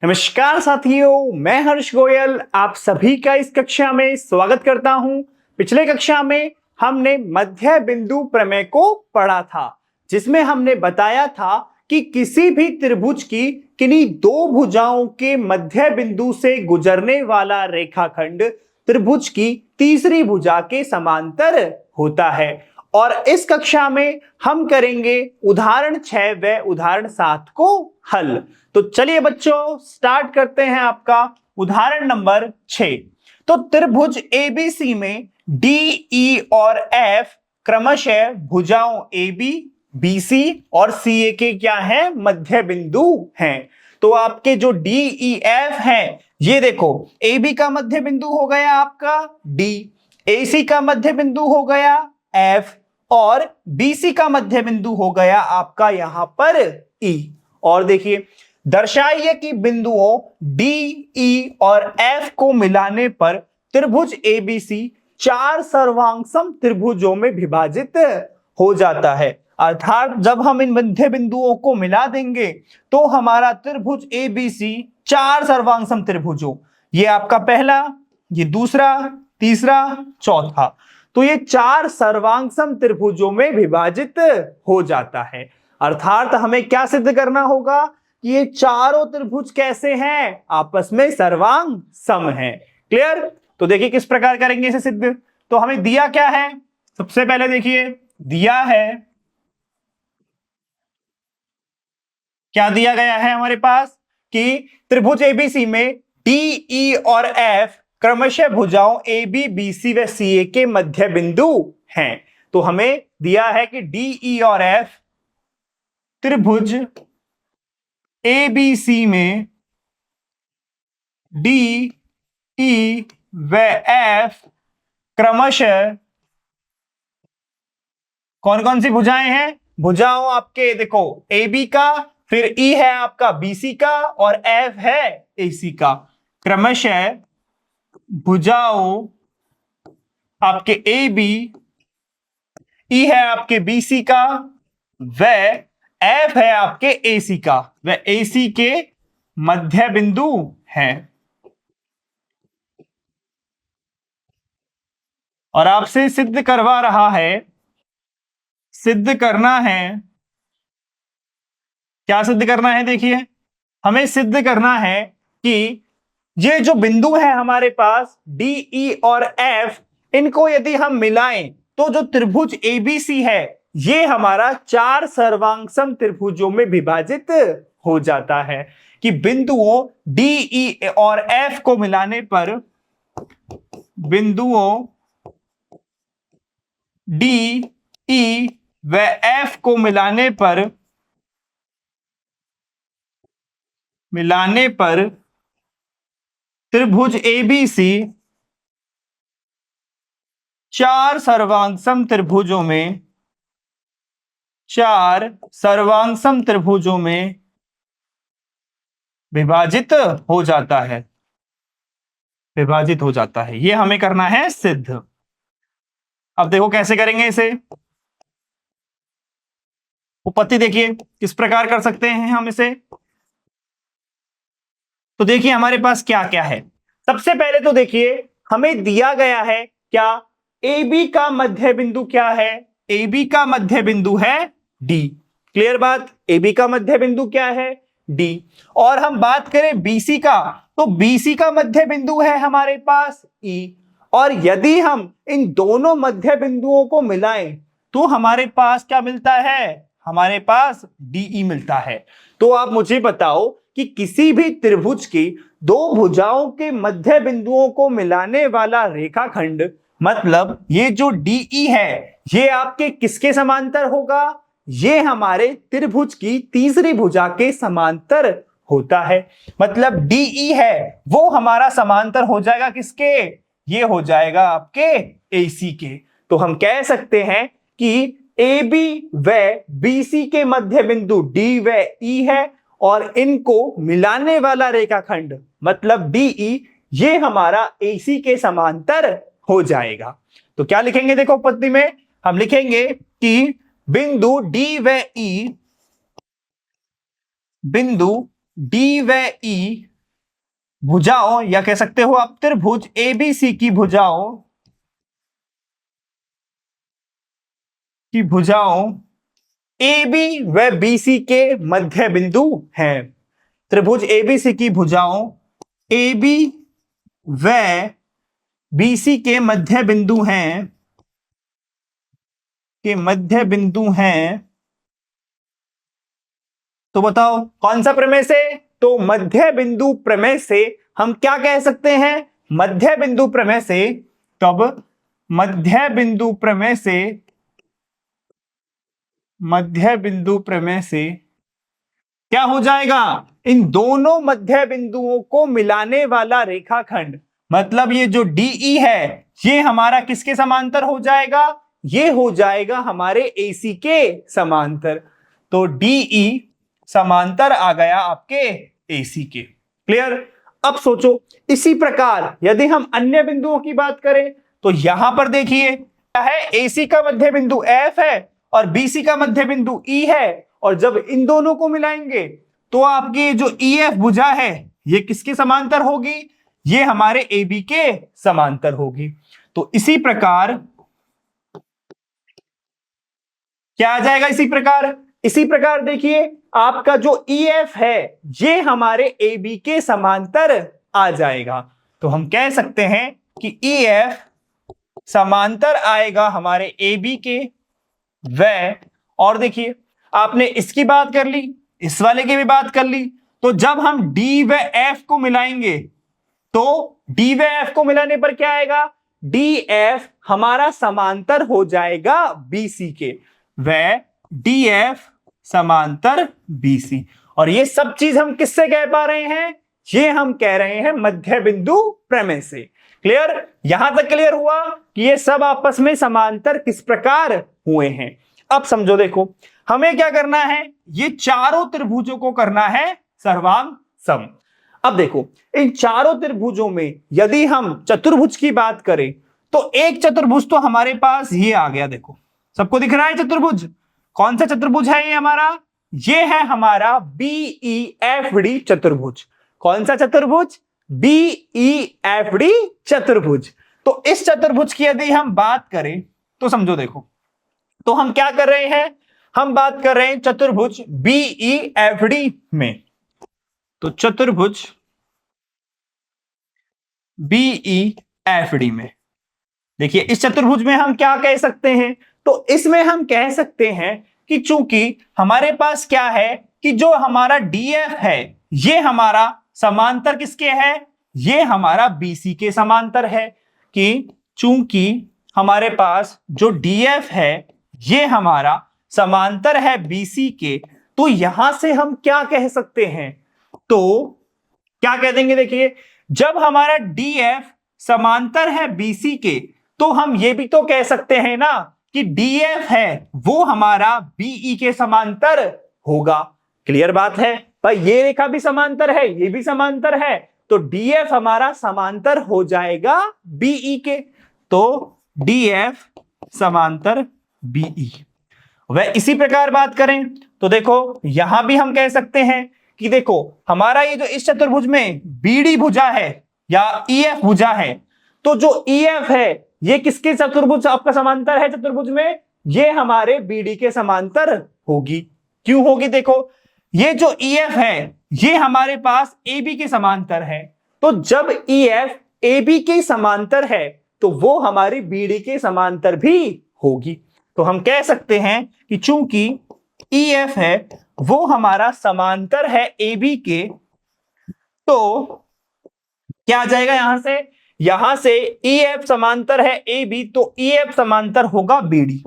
नमस्कार साथियों, मैं हर्ष गोयल आप सभी का इस कक्षा में स्वागत करता हूं। पिछले कक्षा में हमने मध्य बिंदु प्रमेय को पढ़ा था, जिसमें हमने बताया था कि किसी भी त्रिभुज की किन्हीं दो भुजाओं के मध्य बिंदु से गुजरने वाला रेखाखंड त्रिभुज की तीसरी भुजा के समांतर होता है। और इस कक्षा में हम करेंगे उदाहरण 6 व उदाहरण 7 को हल। तो चलिए बच्चों, स्टार्ट करते हैं आपका उदाहरण नंबर 6। तो त्रिभुज एबीसी में डी, ई और एफ क्रमशः भुजाओं AB, BC और CA के क्या है, मध्य बिंदु हैं। तो आपके जो DEF हैं, ये देखो, AB का मध्य बिंदु हो गया आपका D, AC का मध्य बिंदु हो गया F और BC का मध्य बिंदु हो गया आपका यहां पर E। और देखिए, दर्शाइए कि बिंदुओं D, E और F को मिलाने पर त्रिभुज ABC 4 सर्वांगसम त्रिभुजों में विभाजित हो जाता है। अर्थात जब हम इन मध्य बिंदुओं को मिला देंगे तो हमारा त्रिभुज ABC 4 सर्वांगसम त्रिभुजों, ये आपका पहला, ये दूसरा, तीसरा, चौथा, तो ये 4 सर्वांगसम त्रिभुजों में विभाजित हो जाता है। अर्थात हमें क्या सिद्ध करना होगा कि ये चारों त्रिभुज कैसे हैं, आपस में सर्वांग सम हैं। क्लियर? तो देखिए किस प्रकार करेंगे इसे सिद्ध। तो हमें दिया क्या है, सबसे पहले देखिए दिया है, क्या दिया गया है हमारे पास कि त्रिभुज एबीसी में डी, ई और एफ क्रमशः भुजाओं AB, BC व CA के मध्य बिंदु हैं। तो हमें दिया है कि डी, ई और एफ त्रिभुज ABC में डी, ई व एफ क्रमशः कौन कौन सी भुजाएं हैं, भुजाओं आपके देखो AB का, फिर E है आपका BC का और F है AC का। क्रमशः भुजाओं आपके AB, E है आपके BC का व F है आपके AC का, व AC के मध्य बिंदु हैं। और आपसे सिद्ध करवा रहा है, सिद्ध करना है, क्या सिद्ध करना है, देखिए हमें सिद्ध करना है कि ये जो बिंदु है हमारे पास डी, ई और एफ, इनको यदि हम मिलाएं तो जो त्रिभुज एबीसी है ये हमारा 4 सर्वांगसम त्रिभुजों में विभाजित हो जाता है। कि बिंदुओं डी, ई और एफ को मिलाने पर, बिंदुओं डी, ई व एफ को मिलाने पर त्रिभुज एबीसी 4 सर्वांगसम त्रिभुजों में, 4 सर्वांगसम त्रिभुजों में विभाजित हो जाता है, विभाजित हो जाता है। ये हमें करना है सिद्ध। अब देखो कैसे करेंगे इसे, उपपत्ति देखिए किस प्रकार कर सकते हैं हम इसे। तो देखिए हमारे पास क्या क्या है। सबसे पहले तो देखिए हमें दिया गया है क्या, AB का मध्य बिंदु क्या है, AB का मध्य बिंदु है D। क्लियर बात, AB का मध्य बिंदु क्या है, D। और हम बात करें BC का, तो BC का मध्य बिंदु है हमारे पास E। और यदि हम इन दोनों मध्य बिंदुओं को मिलाएं तो हमारे पास क्या मिलता है, हमारे पास DE मिलता है। तो आप मुझे बताओ कि किसी भी त्रिभुज की दो भुजाओं के मध्य बिंदुओं को मिलाने वाला रेखाखंड, मतलब ये जो DE है ये आपके किसके समांतर होगा, ये हमारे त्रिभुज की तीसरी भुजा के समांतर होता है। मतलब DE है वो हमारा समांतर हो जाएगा किसके, ये हो जाएगा आपके AC के। तो हम कह सकते हैं कि AB व BC के मध्य बिंदु D व E है और इनको मिलाने वाला रेखाखंड मतलब DE ये हमारा AC के समांतर हो जाएगा। तो क्या लिखेंगे, देखो पद्धति में हम लिखेंगे कि बिंदु D व E, बिंदु D व E भुजाओं या कह सकते हो आप त्रिभुज एबीसी की भुजाओं ए बी व बीसी के मध्य बिंदु हैं। त्रिभुज एबीसी की भुजाओं ए बी व बीसी के मध्य बिंदु हैं तो बताओ कौन सा प्रमेय से? तो मध्य बिंदु प्रमेय से हम क्या कह सकते हैं? मध्य बिंदु प्रमेय से, तब मध्य बिंदु प्रमेय से क्या हो जाएगा? इन दोनों मध्य बिंदुओं को मिलाने वाला रेखाखंड, मतलब ये जो DE है, ये हमारा किसके समांतर हो जाएगा? ये हो जाएगा हमारे AC के समांतर। तो DE समांतर आ गया आपके AC के। क्लियर? अब सोचो, इसी प्रकार यदि हम अन्य बिंदुओं की बात करें तो यहां पर देखिए क्या है, AC का मध्य बिंदु F है और BC का मध्य बिंदु E है, और जब इन दोनों को मिलाएंगे तो आपकी जो EF भुजा है ये किसके समांतर होगी? ये हमारे AB के समांतर होगी। तो इसी प्रकार क्या आ जाएगा? इसी प्रकार देखिए आपका जो EF है ये हमारे AB के समांतर आ जाएगा। तो हम कह सकते हैं कि EF समांतर आएगा हमारे AB के। और देखिए आपने इसकी बात कर ली, इस वाले की भी बात कर ली, तो जब हम D व F को मिलाएंगे तो D व F को मिलाने पर क्या आएगा? DF हमारा समांतर हो जाएगा BC के, व DF समांतर BC। और ये सब चीज हम किससे कह पा रहे हैं? ये हम कह रहे हैं मध्य बिंदु प्रमेय से। क्लियर? यहां तक क्लियर हुआ कि ये सब आपस में समांतर किस प्रकार हुए हैं। अब समझो, देखो हमें क्या करना है, ये चारों त्रिभुजों को करना है सर्वांग सम। अब देखो इन चारों त्रिभुजों में यदि हम चतुर्भुज की बात करें तो एक चतुर्भुज तो हमारे पास ये आ गया। देखो सबको दिख रहा है चतुर्भुज? कौन सा चतुर्भुज है ये हमारा? ये है हमारा BEFD चतुर्भुज। कौन सा चतुर्भुज? BEFD चतुर्भुज। तो इस चतुर्भुज की यदि हम बात करें तो समझो, देखो तो हम क्या कर रहे हैं, हम बात कर रहे हैं चतुर्भुज BEFD में। तो चतुर्भुज BEFD में देखिए इस चतुर्भुज में हम क्या कह सकते हैं? तो इसमें हम कह सकते हैं कि चूंकि हमारे पास क्या है कि जो हमारा DF है ये हमारा समांतर किसके है? ये हमारा BC के समांतर है। कि चूंकि हमारे पास जो DF है ये हमारा समांतर है BC के, तो यहां से हम क्या कह सकते हैं? तो क्या कह देंगे? देखिए जब हमारा DF समांतर है BC के तो हम ये भी तो कह सकते हैं ना कि DF है वो हमारा BE के समांतर होगा। क्लियर बात है भाई? ये रेखा भी समांतर है, ये भी समांतर है, तो DF हमारा समांतर हो जाएगा BE के। तो DF समांतर BE। वह इसी प्रकार बात करें तो देखो यहां भी हम कह सकते हैं कि देखो हमारा ये जो इस चतुर्भुज में BD भुजा है या EF भुजा है, तो जो EF है ये किसके चतुर्भुज आपका समांतर है? चतुर्भुज में ये हमारे BD के समांतर होगी। क्यों होगी? देखो ये जो EF है ये हमारे पास AB के समांतर है, तो जब EF AB के समांतर है तो वो हमारी BD के समांतर भी होगी। तो हम कह सकते हैं कि चूंकि EF है वो हमारा समांतर है AB के, तो क्या आ जाएगा यहां से EF समांतर है AB, तो EF समांतर होगा BD।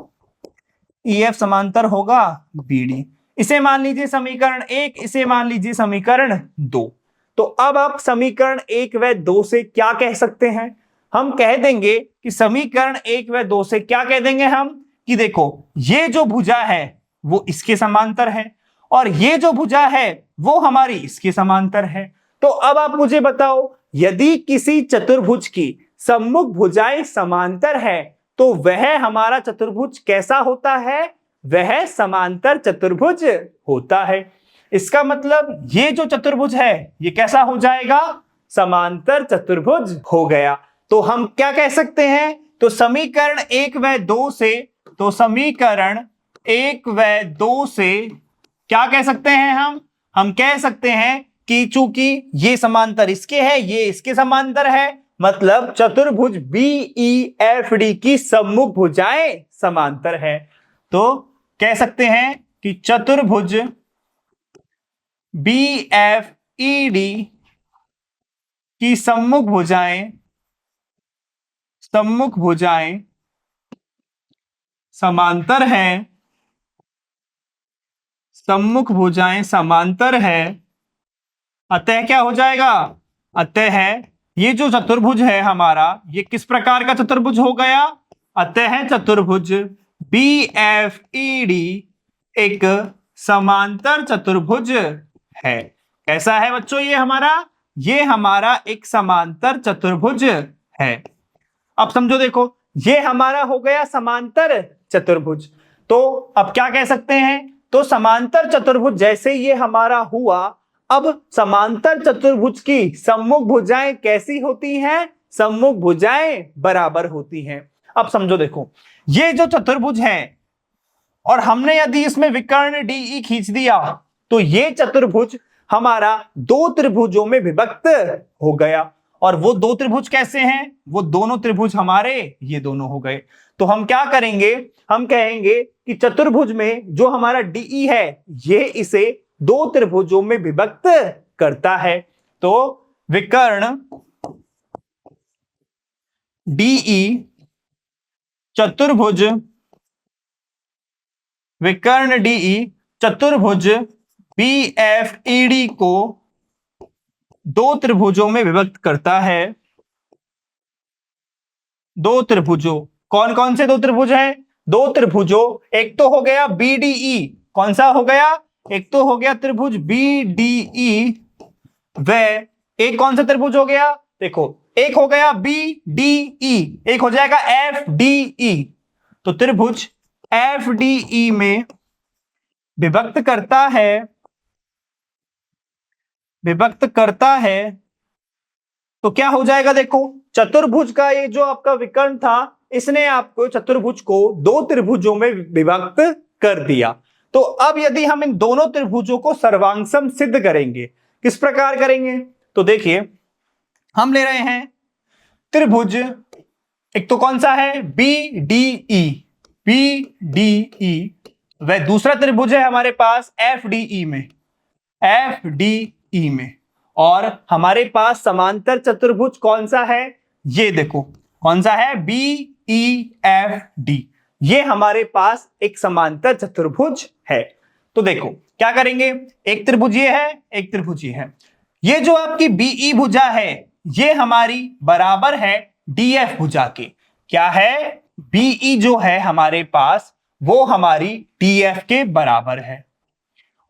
EF समांतर होगा BD। इसे मान लीजिए समीकरण 1, इसे मान लीजिए समीकरण 2। तो अब आप समीकरण 1 व 2 से क्या कह सकते हैं? हम कह देंगे कि समीकरण 1 व 2 से क्या कह देंगे हम कि देखो ये जो भुजा है वो इसके समांतर है और ये जो भुजा है वो हमारी इसके समांतर है। तो अब आप मुझे बताओ, यदि किसी चतुर्भुज की सम्मुख भुजाएं समांतर है तो वह हमारा चतुर्भुज कैसा होता है? वह समांतर चतुर्भुज होता है। इसका मतलब ये जो चतुर्भुज है ये कैसा हो जाएगा? समांतर चतुर्भुज हो गया। तो हम क्या कह सकते हैं, तो समीकरण 1 व 2 से, तो समीकरण 1 व 2 से क्या कह सकते हैं हम कह सकते हैं कि चूंकि ये समांतर इसके है, ये इसके समांतर है, मतलब चतुर्भुज BEFD की सम्मुख भुजाएं समांतर है। तो कह सकते हैं कि चतुर्भुज BFED की सम्मुख भुजाएं समांतर है, सम्मुख भुजाएं समांतर है। अतः क्या हो जाएगा, अतः ये जो चतुर्भुज है हमारा, ये किस प्रकार का चतुर्भुज हो गया, अतः चतुर्भुज BFED एक समांतर चतुर्भुज है। कैसा है बच्चों ये हमारा एक समांतर चतुर्भुज है। अब समझो, देखो ये हमारा हो गया समांतर चतुर्भुज। तो अब क्या कह सकते हैं, तो समांतर चतुर्भुज जैसे ये हमारा हुआ, अब समांतर चतुर्भुज की सम्मुख भुजाएं कैसी होती हैं, सम्मुख भुजाएं बराबर होती हैं। अब समझो, देखो ये जो चतुर्भुज है और हमने यदि इसमें विकर्ण DE खींच दिया तो ये चतुर्भुज हमारा दो त्रिभुजों में विभक्त हो गया। और वो दो त्रिभुज कैसे हैं, वो दोनों त्रिभुज हमारे ये दोनों हो गए। तो हम क्या करेंगे, हम कहेंगे कि चतुर्भुज में जो हमारा DE है ये इसे दो त्रिभुजों में विभक्त करता है। तो विकर्ण DE चतुर्भुज, विकर्ण DE चतुर्भुज BFED को दो त्रिभुजों में विभक्त करता है। दो त्रिभुजों, कौन कौन से दो त्रिभुज हैं, दो त्रिभुजों, एक तो हो गया BDE, कौन सा हो गया, एक तो हो गया त्रिभुज BDE, व एक कौन सा त्रिभुज हो गया, देखो एक हो गया BDE, एक हो जाएगा FDE। तो त्रिभुज FDE में विभक्त करता है, तो क्या हो जाएगा, देखो चतुर्भुज का ये जो आपका विकर्ण था, इसने आपको चतुर्भुज को दो त्रिभुजों में विभक्त कर दिया। तो अब यदि हम इन दोनों त्रिभुजों को सर्वांगसम सिद्ध करेंगे, किस प्रकार करेंगे, तो देखिए हम ले रहे हैं त्रिभुज, एक तो कौन सा है BDE, वह दूसरा त्रिभुज है हमारे पास FDE में, और हमारे पास समांतर चतुर्भुज कौन सा है, ये देखो कौन सा है BEFD, ये हमारे पास एक समांतर चतुर्भुज है। तो देखो क्या करेंगे, एक त्रिभुज ये है, एक त्रिभुज ये है, ये जो आपकी BE भुजा है ये हमारी बराबर है DF भुजा के। क्या है, BE जो है हमारे पास वो हमारी DF के बराबर है।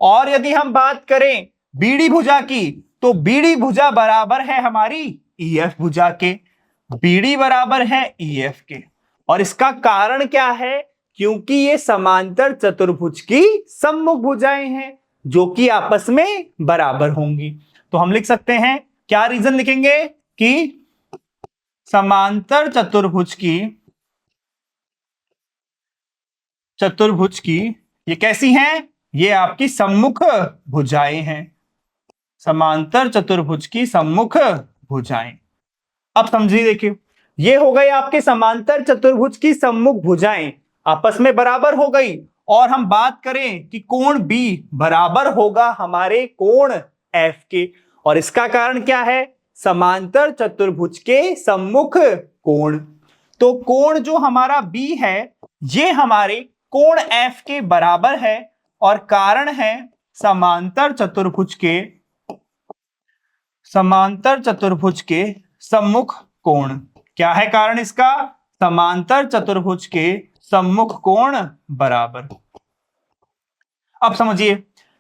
और यदि हम बात करें BD भुजा की, तो BD भुजा बराबर है हमारी EF भुजा के, BD बराबर है EF के। और इसका कारण क्या है, क्योंकि ये समांतर चतुर्भुज की सम्मुख भुजाएं हैं जो कि आपस में बराबर होंगी। तो हम लिख सकते हैं, क्या रीजन लिखेंगे कि समांतर चतुर्भुज की ये कैसी हैं, ये आपकी सम्मुख भुजाएं हैं, समांतर चतुर्भुज की सम्मुख भुजाएं। अब समझिए, देखिए ये हो गई आपके समांतर चतुर्भुज की सम्मुख भुजाएं आपस में बराबर हो गई। और हम बात करें कि कोण B बराबर होगा हमारे कोण F के, और इसका कारण क्या है, समांतर चतुर्भुज के सम्मुख कोण। तो कोण जो हमारा B है ये हमारे कोण F के बराबर है, और कारण है समांतर चतुर्भुज के सम्मुख कोण। क्या है कारण इसका, समांतर चतुर्भुज के सम्मुख कोण बराबर। अब समझिए,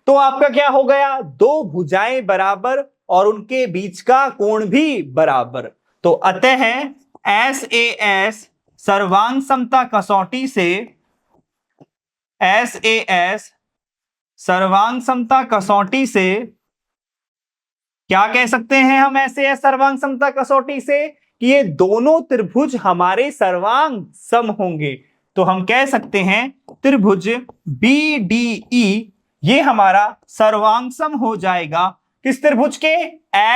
तो आपका क्या हो गया, दो भुजाएं बराबर और उनके बीच का कोण भी बराबर। तो अतः SAS सर्वांग समता कसौटी से, SAS सर्वांग समता कसौटी से क्या कह सकते हैं हम ऐसे सर्वांग समता कसौटी से कि ये दोनों त्रिभुज हमारे सर्वांग सम होंगे। तो हम कह सकते हैं त्रिभुज BDE ये हमारा सर्वांग सम हो जाएगा किस त्रिभुज के,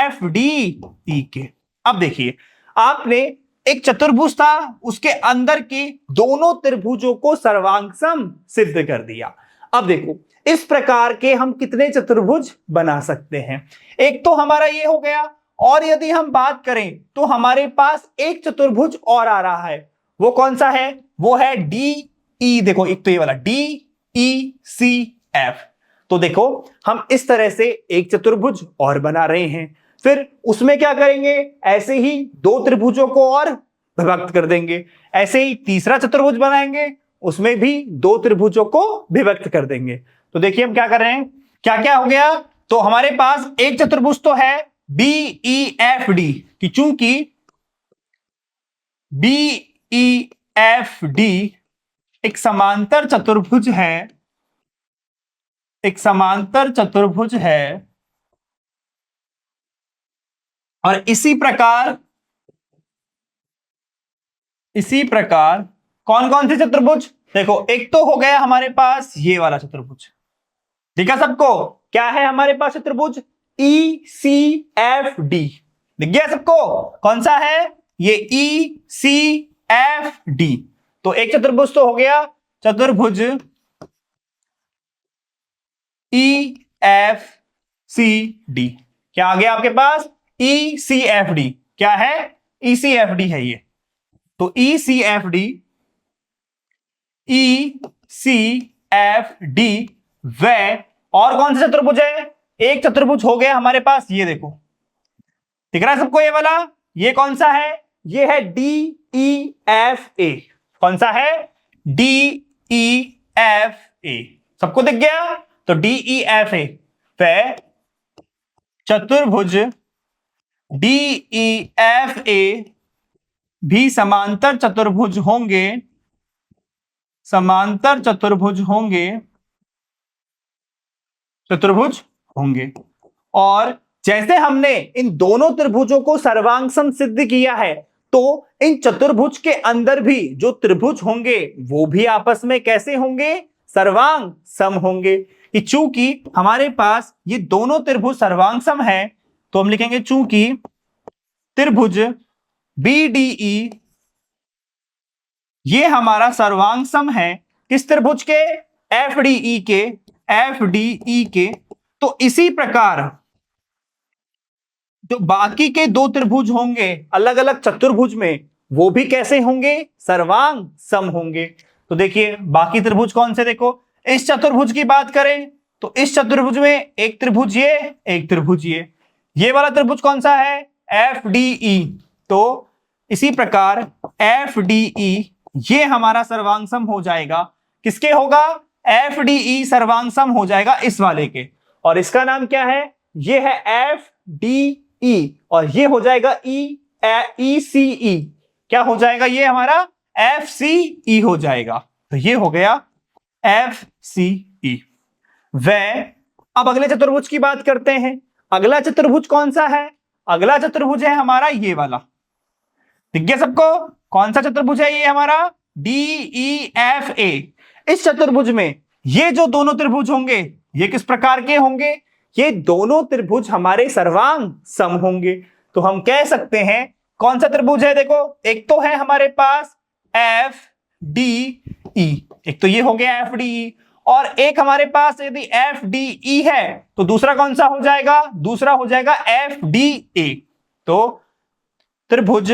FDE के। अब देखिए, आपने एक चतुर्भुज था, उसके अंदर के दोनों त्रिभुजों को सर्वांग सम सिद्ध कर दिया। अब देखो, इस प्रकार के हम कितने चतुर्भुज बना सकते हैं। एक तो हमारा ये हो गया, और यदि हम बात करें तो हमारे पास एक चतुर्भुज और आ रहा है। वो कौन सा है, वो है DE। देखो, एक तो ये वाला DECF। तो देखो, हम इस तरह से एक चतुर्भुज और बना रहे हैं। फिर उसमें क्या करेंगे, ऐसे ही दो त्रिभुजों को और विभक्त कर देंगे। ऐसे ही तीसरा चतुर्भुज बनाएंगे, उसमें भी दो त्रिभुजों को विभक्त कर देंगे। तो देखिए हम क्या कर रहे हैं, क्या क्या हो गया। तो हमारे पास एक चतुर्भुज तो है BEFD कि चूंकि BEFD एक समांतर चतुर्भुज है, एक समांतर चतुर्भुज है। और इसी प्रकार कौन कौन से चतुर्भुज, देखो एक तो हो गया हमारे पास ये वाला चतुर्भुज, ठीक है सबको। क्या है हमारे पास चतुर्भुज ECFD, दिख गया सबको कौन सा है, ये ECFD। तो एक चतुर्भुज तो हो गया चतुर्भुज EFCD। क्या आ गया आपके पास, ECFD। क्या है, ECFD है ये। तो ECFD व और कौन सा चतुर्भुज है, एक चतुर्भुज हो गया हमारे पास, ये देखो दिख रहा है सबको ये वाला, ये कौन सा है, ये है DEFA। कौन सा है, DEFA। सबको दिख गया। तो DEFA व चतुर्भुज DEFA भी समांतर चतुर्भुज होंगे, समांतर चतुर्भुज होंगे। और जैसे हमने इन दोनों त्रिभुजों को सर्वांग सम सिद्ध किया है, तो इन चतुर्भुज के अंदर भी जो त्रिभुज होंगे वो भी आपस में कैसे होंगे, सर्वांग सम होंगे। कि चूंकि हमारे पास ये दोनों त्रिभुज सर्वांग सम है, तो हम लिखेंगे चूंकि त्रिभुज BDE ये हमारा सर्वांग सम है किस त्रिभुज के, FDE के। तो इसी प्रकार जो बाकी के दो त्रिभुज होंगे अलग अलग चतुर्भुज में, वो भी कैसे होंगे, सर्वांग सम होंगे। तो देखिए बाकी त्रिभुज कौन से, देखो इस चतुर्भुज की बात करें तो इस चतुर्भुज में एक त्रिभुज ये, एक त्रिभुज ये वाला त्रिभुज कौन सा है, FDE। तो इसी प्रकार FDE ये हमारा सर्वांग सम हो जाएगा, किसके होगा, FDE सर्वांग सम हो जाएगा इस वाले के। और इसका नाम क्या है, ये है FDE और ये हो जाएगा ECE। क्या हो जाएगा, ये हमारा FCE हो जाएगा। तो ये हो गया FCE। अब अगले चतुर्भुज की बात करते हैं। अगला चतुर्भुज कौन सा है, अगला चतुर्भुज है हमारा ये वाला, दिख गया सबको कौन सा चतुर्भुज है, ये हमारा DEFA। इस चतुर्भुज में ये जो दोनों त्रिभुज होंगे ये किस प्रकार के होंगे, ये दोनों त्रिभुज हमारे सर्वांग सम होंगे। तो हम कह सकते हैं कौन सा त्रिभुज है, देखो एक तो है हमारे पास FDE, एक तो ये हो गया FDE, और एक हमारे पास यदि FDE है तो दूसरा कौन सा हो जाएगा, दूसरा हो जाएगा FDA। तो त्रिभुज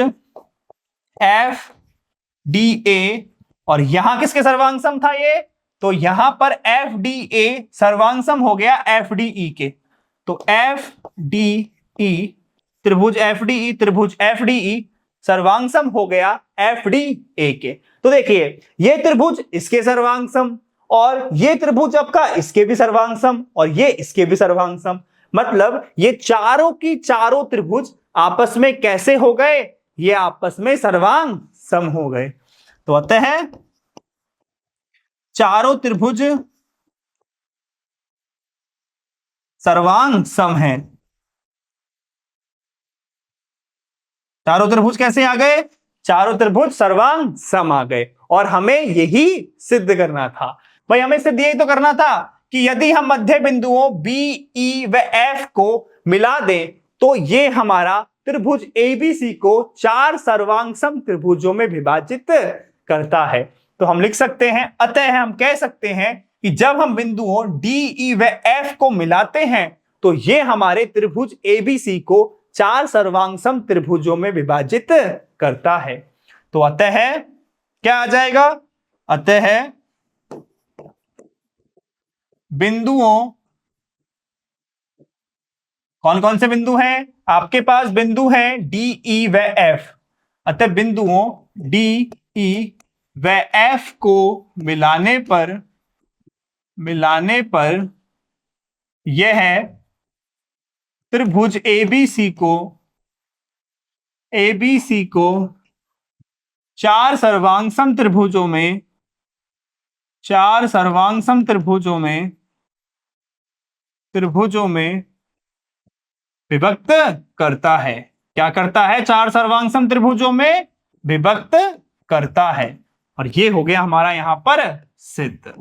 FDA और यहां किसके सर्वांग सम था ये, तो यहां पर FDA सर्वांग सम हो गया FDE के। तो FDE त्रिभुज FDE सर्वांग सम हो गया FDA के। तो देखिए ये त्रिभुज इसके सर्वांग सम, और ये त्रिभुज आपका इसके भी सर्वांग सम, और ये इसके भी सर्वांग सम। मतलब ये चारों की चारों त्रिभुज आपस में कैसे हो गए, ये आपस में सर्वांग सम हो गए। तो अतः चारों त्रिभुज सर्वांग सम है। चारों त्रिभुज कैसे आ गए? चारों त्रिभुज सर्वांग सम आ गए। और हमें यही सिद्ध करना था भाई, हमें सिद्ध यही तो करना था कि यदि हम मध्य बिंदुओं बी, ई व एफ को मिला दें तो ये हमारा त्रिभुज एबीसी को 4 सर्वांग सम त्रिभुजों में विभाजित करता है। तो हम लिख सकते हैं, अतः हम कह सकते हैं कि जब हम बिंदुओं डी, ई व एफ को मिलाते हैं तो ये हमारे त्रिभुज एबीसी को 4 सर्वांग सम त्रिभुजों में विभाजित करता है। तो अतः क्या आ जाएगा? अतः बिंदुओं, कौन कौन से बिंदु हैं आपके पास? बिंदु हैं डी, ई व एफ। अतः बिंदुओं डी, ई व एफ को मिलाने पर यह त्रिभुज एबीसी को 4 सर्वांग सम त्रिभुजों में विभक्त करता है। क्या करता है? 4 सर्वांग सम त्रिभुजों में विभक्त करता है। और ये हो गया हमारा यहां पर सिद्ध।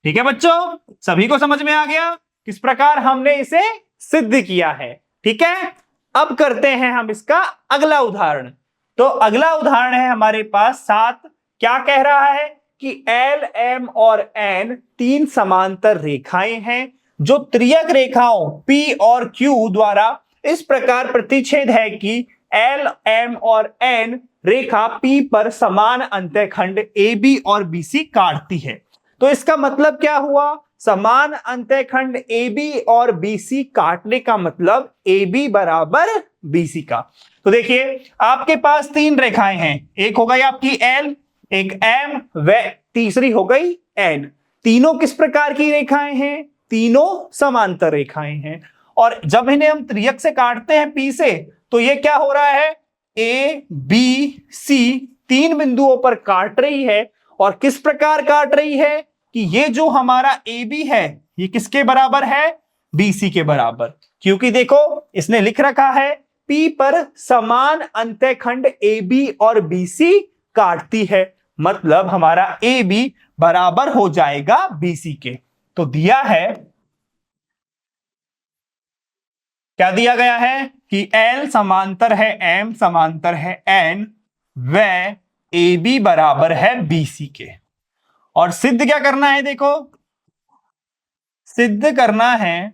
ठीक है बच्चों, सभी को समझ में आ गया किस प्रकार हमने इसे सिद्ध किया है? ठीक है, अब करते हैं हम इसका अगला उदाहरण। तो अगला उदाहरण है हमारे पास 7। क्या कह रहा है कि एल, एम और एन 3 समांतर रेखाएं हैं जो त्रियक रेखाओं पी और क्यू द्वारा इस प्रकार प्रतिच्छेद है कि एल, एम और एन रेखा पी पर समान अंतःखंड ए बी और बी सी काटती है। तो इसका मतलब क्या हुआ? समान अंतःखंड ए बी और बी सी काटने का मतलब ए बी बराबर बी सी का। तो देखिए आपके पास 3 रेखाएं हैं, एक हो गई आपकी एल, एक एम व तीसरी हो गई एन। तीनों किस प्रकार की रेखाएं हैं? तीनों समांतर रेखाएं हैं। और जब इन्हें हम त्रियक से काटते हैं पी से, तो ये क्या हो रहा है? ए बी सी 3 बिंदुओं पर काट रही है। और किस प्रकार काट रही है कि ये जो हमारा ए बी है ये किसके बराबर है? बी सी के बराबर। क्योंकि देखो इसने लिख रखा है पी पर समान अंतःखंड ए बी और बी सी काटती है, मतलब हमारा ए बी बराबर हो जाएगा बी सी के। तो दिया है, क्या दिया गया है कि L समांतर है M समांतर है N व AB बराबर है BC के। और सिद्ध क्या करना है? देखो सिद्ध करना है,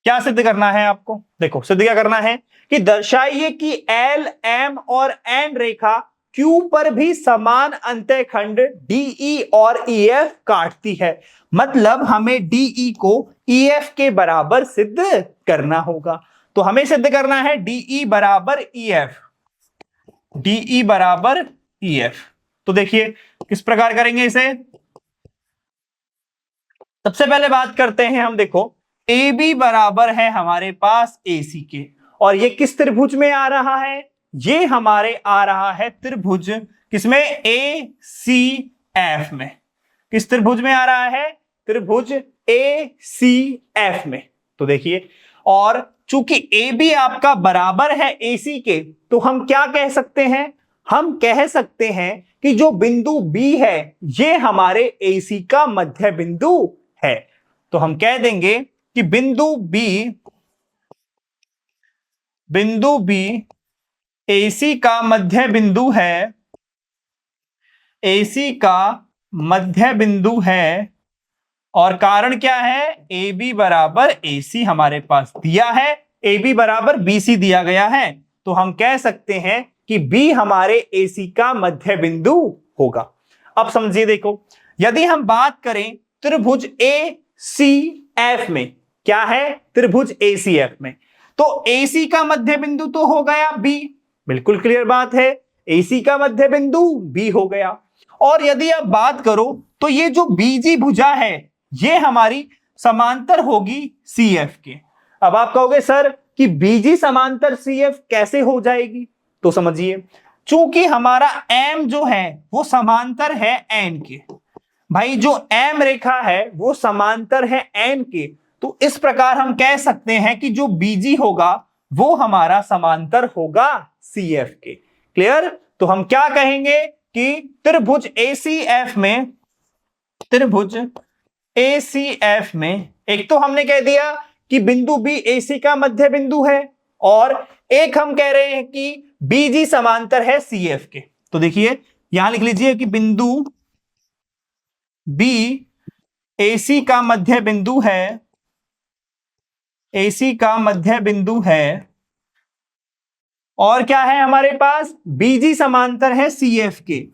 क्या सिद्ध करना है आपको? देखो सिद्ध क्या करना है कि दर्शाइए कि L, M और N रेखा Q पर भी समान अंतःखंड DE और EF काटती है। मतलब हमें DE को EF के बराबर सिद्ध करना होगा। तो हमें सिद्ध करना है DE बराबर EF, DE बराबर EF। तो देखिए किस प्रकार करेंगे इसे। सबसे पहले बात करते हैं हम, देखो AB बराबर है हमारे पास AC के, और ये किस त्रिभुज में आ रहा है? ये हमारे आ रहा है त्रिभुज किसमें? ACF में। किस त्रिभुज में आ रहा है? त्रिभुज ACF में। तो देखिए, और चूंकि AB आपका बराबर है AC के, तो हम क्या कह सकते हैं? हम कह सकते हैं कि जो बिंदु B है ये हमारे AC का मध्य बिंदु है। तो हम कह देंगे कि बिंदु B AC का मध्य बिंदु है, AC का मध्य बिंदु है। और कारण क्या है? AB बराबर AC हमारे पास दिया है, AB बराबर BC दिया गया है। तो हम कह सकते हैं कि B हमारे AC का मध्य बिंदु होगा। अब समझिए, देखो यदि हम बात करें त्रिभुज ACF में, क्या है? त्रिभुज ACF में, तो AC का मध्य बिंदु तो हो गया B, बिल्कुल क्लियर बात है, AC का मध्य बिंदु B हो गया। और यदि आप बात करो तो ये जो BG भुजा है ये हमारी समांतर होगी CF के। अब आप कहोगे सर कि BG समांतर CF कैसे हो जाएगी? तो समझिए, चूंकि हमारा M जो है वो समांतर है N के, भाई जो M रेखा है वो समांतर है N के, तो इस प्रकार हम कह सकते हैं कि जो BG होगा वो हमारा समांतर होगा CF के। क्लियर? तो हम क्या कहेंगे कि त्रिभुज ACF में एक तो हमने कह दिया कि बिंदु B AC का मध्य बिंदु है, और एक हम कह रहे हैं कि BG समांतर है CF के। तो देखिए यहां लिख लीजिए कि बिंदु B AC का मध्य बिंदु है, AC का मध्य बिंदु है, और क्या है हमारे पास, BG समांतर है CF के,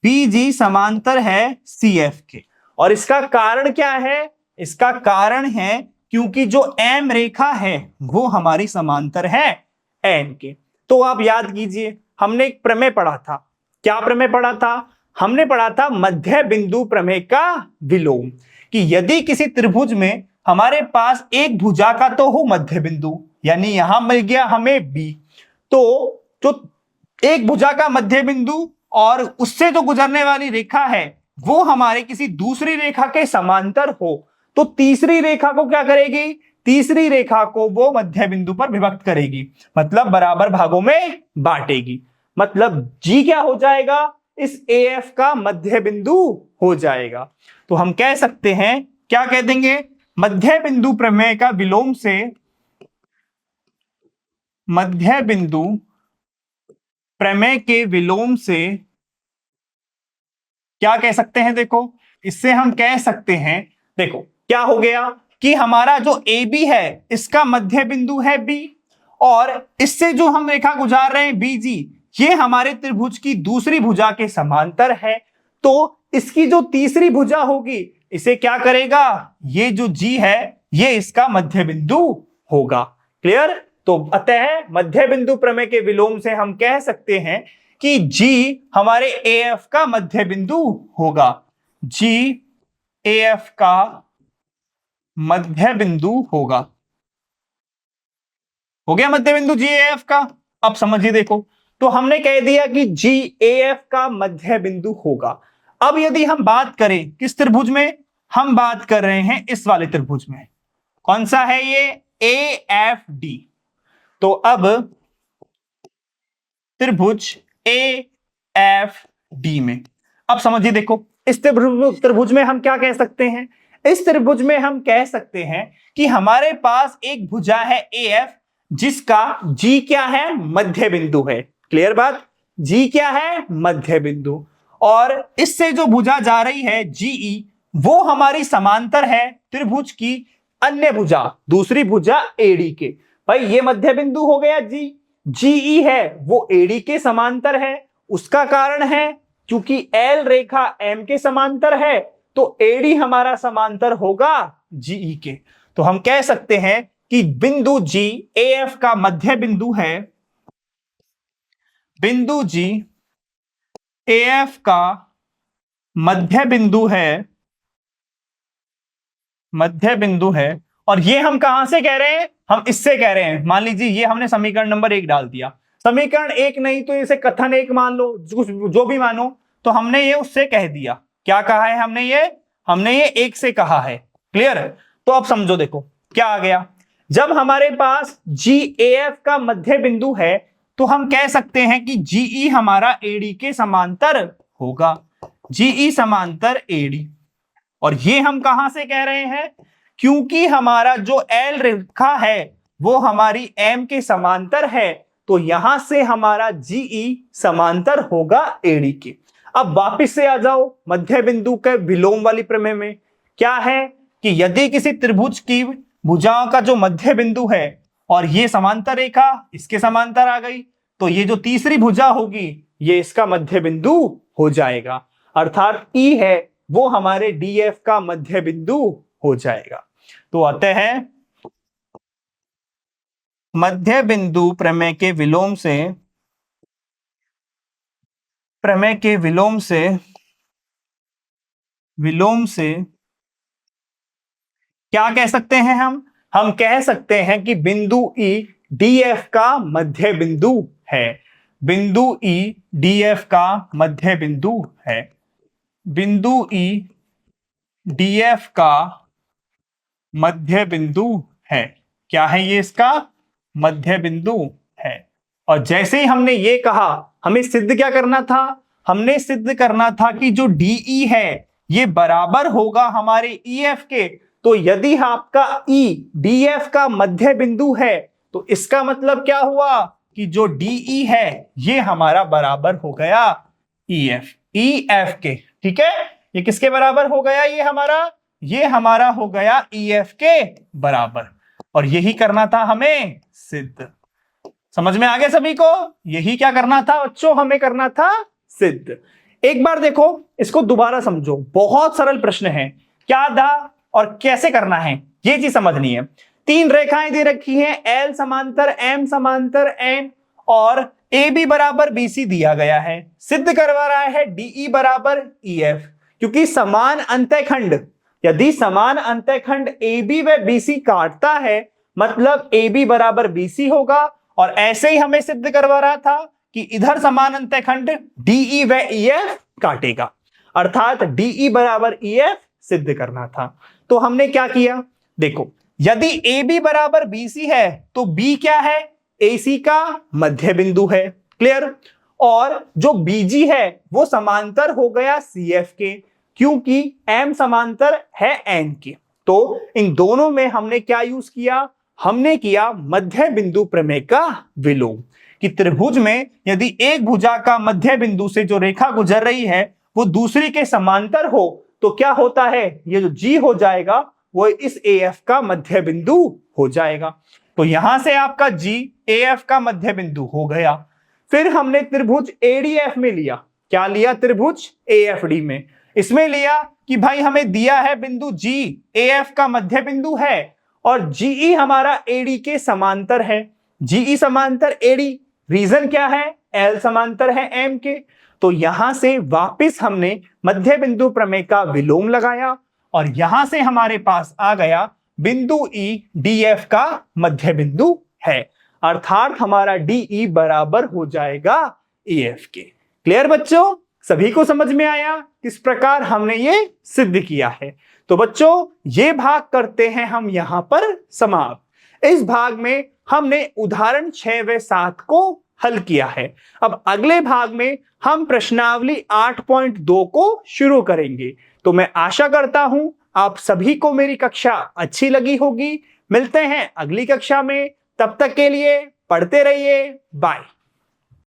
BG समांतर है CF के। और इसका कारण क्या है? इसका कारण है क्योंकि जो M रेखा है वो हमारी समांतर है N के। तो आप याद कीजिए हमने एक प्रमेय पढ़ा था। क्या प्रमेय पढ़ा था? हमने पढ़ा था मध्य बिंदु प्रमेय का विलोम, कि यदि किसी त्रिभुज में हमारे पास एक भुजा का तो हो मध्य बिंदु, यानी यहां मिल गया हमें B, तो जो एक भुजा का मध्य बिंदु और उससे जो गुजरने वाली रेखा है वो हमारे किसी दूसरी रेखा के समांतर हो, तो तीसरी रेखा को क्या करेगी? तीसरी रेखा को वो मध्य बिंदु पर विभक्त करेगी, मतलब बराबर भागों में बांटेगी। मतलब G क्या हो जाएगा? इस AF का मध्य बिंदु हो जाएगा। तो हम कह सकते हैं, क्या कह देंगे? मध्य बिंदु प्रमेय का विलोम से मध्य बिंदु प्रमेय के विलोम से क्या कह सकते हैं? देखो इससे हम कह सकते हैं, देखो क्या हो गया कि हमारा जो AB है इसका मध्य बिंदु है B, और इससे जो हम रेखा गुजार रहे हैं BG, ये हमारे त्रिभुज की दूसरी भुजा के समांतर है। तो इसकी जो तीसरी भुजा होगी इसे क्या करेगा? ये जो G है ये इसका मध्य बिंदु होगा। क्लियर? तो अतः मध्य बिंदु प्रमेय के विलोम से हम कह सकते हैं कि G हमारे AF का मध्य बिंदु होगा। G AF का मध्य बिंदु होगा। हो गया मध्य बिंदु G AF का। अब समझिए, देखो तो हमने कह दिया कि G AF का मध्य बिंदु होगा। अब यदि हम बात करें किस त्रिभुज में, हम बात कर रहे हैं इस वाले त्रिभुज में। कौन सा है ये? AFD। तो अब त्रिभुज AFD में अब समझिए, देखो इस त्रिभुज में हम क्या कह सकते हैं? इस त्रिभुज में हम कह सकते हैं कि हमारे पास एक भुजा है AF जिसका G क्या है? मध्य बिंदु है। क्लियर बात? G क्या है? मध्य बिंदु। और इससे जो भुजा जा रही है GE, वो हमारी समांतर है त्रिभुज की अन्य भुजा, दूसरी भुजा AD के। भाई ये मध्य बिंदु हो गया G, GE है वो AD के समांतर है। उसका कारण है क्योंकि L रेखा M के समांतर है, तो AD हमारा समांतर होगा GE के। तो हम कह सकते हैं कि बिंदु G AF का मध्य बिंदु है, बिंदु G AF का मध्य बिंदु है, मध्य बिंदु है। और ये हम कहां से कह रहे हैं? हम इससे कह रहे हैं। मान लीजिए ये हमने समीकरण नंबर 1 डाल दिया, समीकरण 1 नहीं तो इसे कथन 1 मान लो, जो भी मानो, तो हमने ये उससे कह दिया। क्या कहा है हमने ये 1 से कहा है। क्लियर? तो अब समझो, देखो क्या आ गया। जब हमारे पास GAF का मध्य बिंदु है तो हम कह सकते हैं कि GE हमारा AD के समांतर होगा, GE समांतर AD। और ये हम कहां से कह रहे हैं? क्योंकि हमारा जो L रेखा है वो हमारी M के समांतर है, तो यहां से हमारा GE समांतर होगा AD के। अब वापिस से आ जाओ मध्य बिंदु के विलोम वाली प्रमेय में। क्या है कि यदि किसी त्रिभुज की भुजाओं का जो मध्य बिंदु है और ये समांतर रेखा इसके समांतर आ गई, तो ये जो तीसरी भुजा होगी ये इसका मध्य बिंदु हो जाएगा, अर्थात E है वो हमारे DF का मध्य बिंदु हो जाएगा। तो अतः मध्य बिंदु प्रमेय के विलोम से, प्रमेय के विलोम से क्या कह सकते हैं हम कह सकते हैं कि बिंदु E DF का मध्य बिंदु है, बिंदु E DF का मध्य बिंदु है, बिंदु E DF का मध्य बिंदु है। क्या है ये इसका मध्य बिंदु है। और जैसे ही हमने ये कहा, हमें सिद्ध क्या करना था? हमने सिद्ध करना था कि जो DE है ये बराबर होगा हमारे EF के। तो यदि आपका E DF का मध्य बिंदु है तो इसका मतलब क्या हुआ कि जो DE है ये हमारा बराबर हो गया EF के। ठीक है, ये किसके बराबर हो गया? ये हमारा हो गया EF के बराबर। और यही करना था हमें सिद्ध। समझ में आ गया सभी को? यही क्या करना था बच्चों? हमें करना था सिद्ध। एक बार देखो, इसको दोबारा समझो, बहुत सरल प्रश्न है। क्या था और कैसे करना है ये चीज समझनी है। 3 रेखाएं दे रखी हैं, L समांतर M समांतर N और AB बराबर BC दिया गया है। सिद्ध करवा रहा है DE बराबर EF, क्योंकि समान अंतःखंड, यदि समान अंतःखंड AB व BC काटता है मतलब AB बराबर BC होगा। और ऐसे ही हमें सिद्ध करवा रहा था कि इधर समान अंतःखंड DE व EF काटेगा, अर्थात DE बराबर EF सिद्ध करना था। तो हमने क्या किया? देखो, यदि AB बराबर BC है तो B क्या है? AC का मध्य बिंदु है। क्लियर? और जो BG है वो समांतर हो गया CF के, क्योंकि M समांतर है N के। तो इन दोनों में हमने क्या यूज किया? हमने किया मध्य बिंदु प्रमेय का विलोम। कि त्रिभुज में यदि एक भुजा का मध्य बिंदु से जो रेखा गुजर रही है वो दूसरी के समांतर हो तो क्या होता है? ये जो G हो जाएगा वो इस AF का मध्य बिंदु हो जाएगा। तो यहां से आपका G AF का मध्य बिंदु हो गया। फिर हमने त्रिभुज ADF में लिया। क्या लिया? त्रिभुज AFD में। इसमें लिया कि भाई हमें दिया है बिंदु G AF का मध्य बिंदु है और GE हमारा AD के समांतर है। GE समांतर AD, रीजन क्या है? L समांतर है M के। तो यहां से वापस हमने मध्य बिंदु प्रमेय का विलोम लगाया और यहां से हमारे पास आ गया बिंदु E DF का मध्य बिंदु है, अर्थात हमारा DE बराबर हो जाएगा EF के। क्लियर बच्चों? सभी को समझ में आया किस प्रकार हमने ये सिद्ध किया है? तो बच्चों ये भाग करते हैं हम यहां पर समाप्त। इस भाग में हमने उदाहरण 6 व 7 को हल किया है। अब अगले भाग में हम प्रश्नावली 8.2 को शुरू करेंगे। तो मैं आशा करता हूं आप सभी को मेरी कक्षा अच्छी लगी होगी। मिलते हैं अगली कक्षा में, तब तक के लिए पढ़ते रहिए। बाय।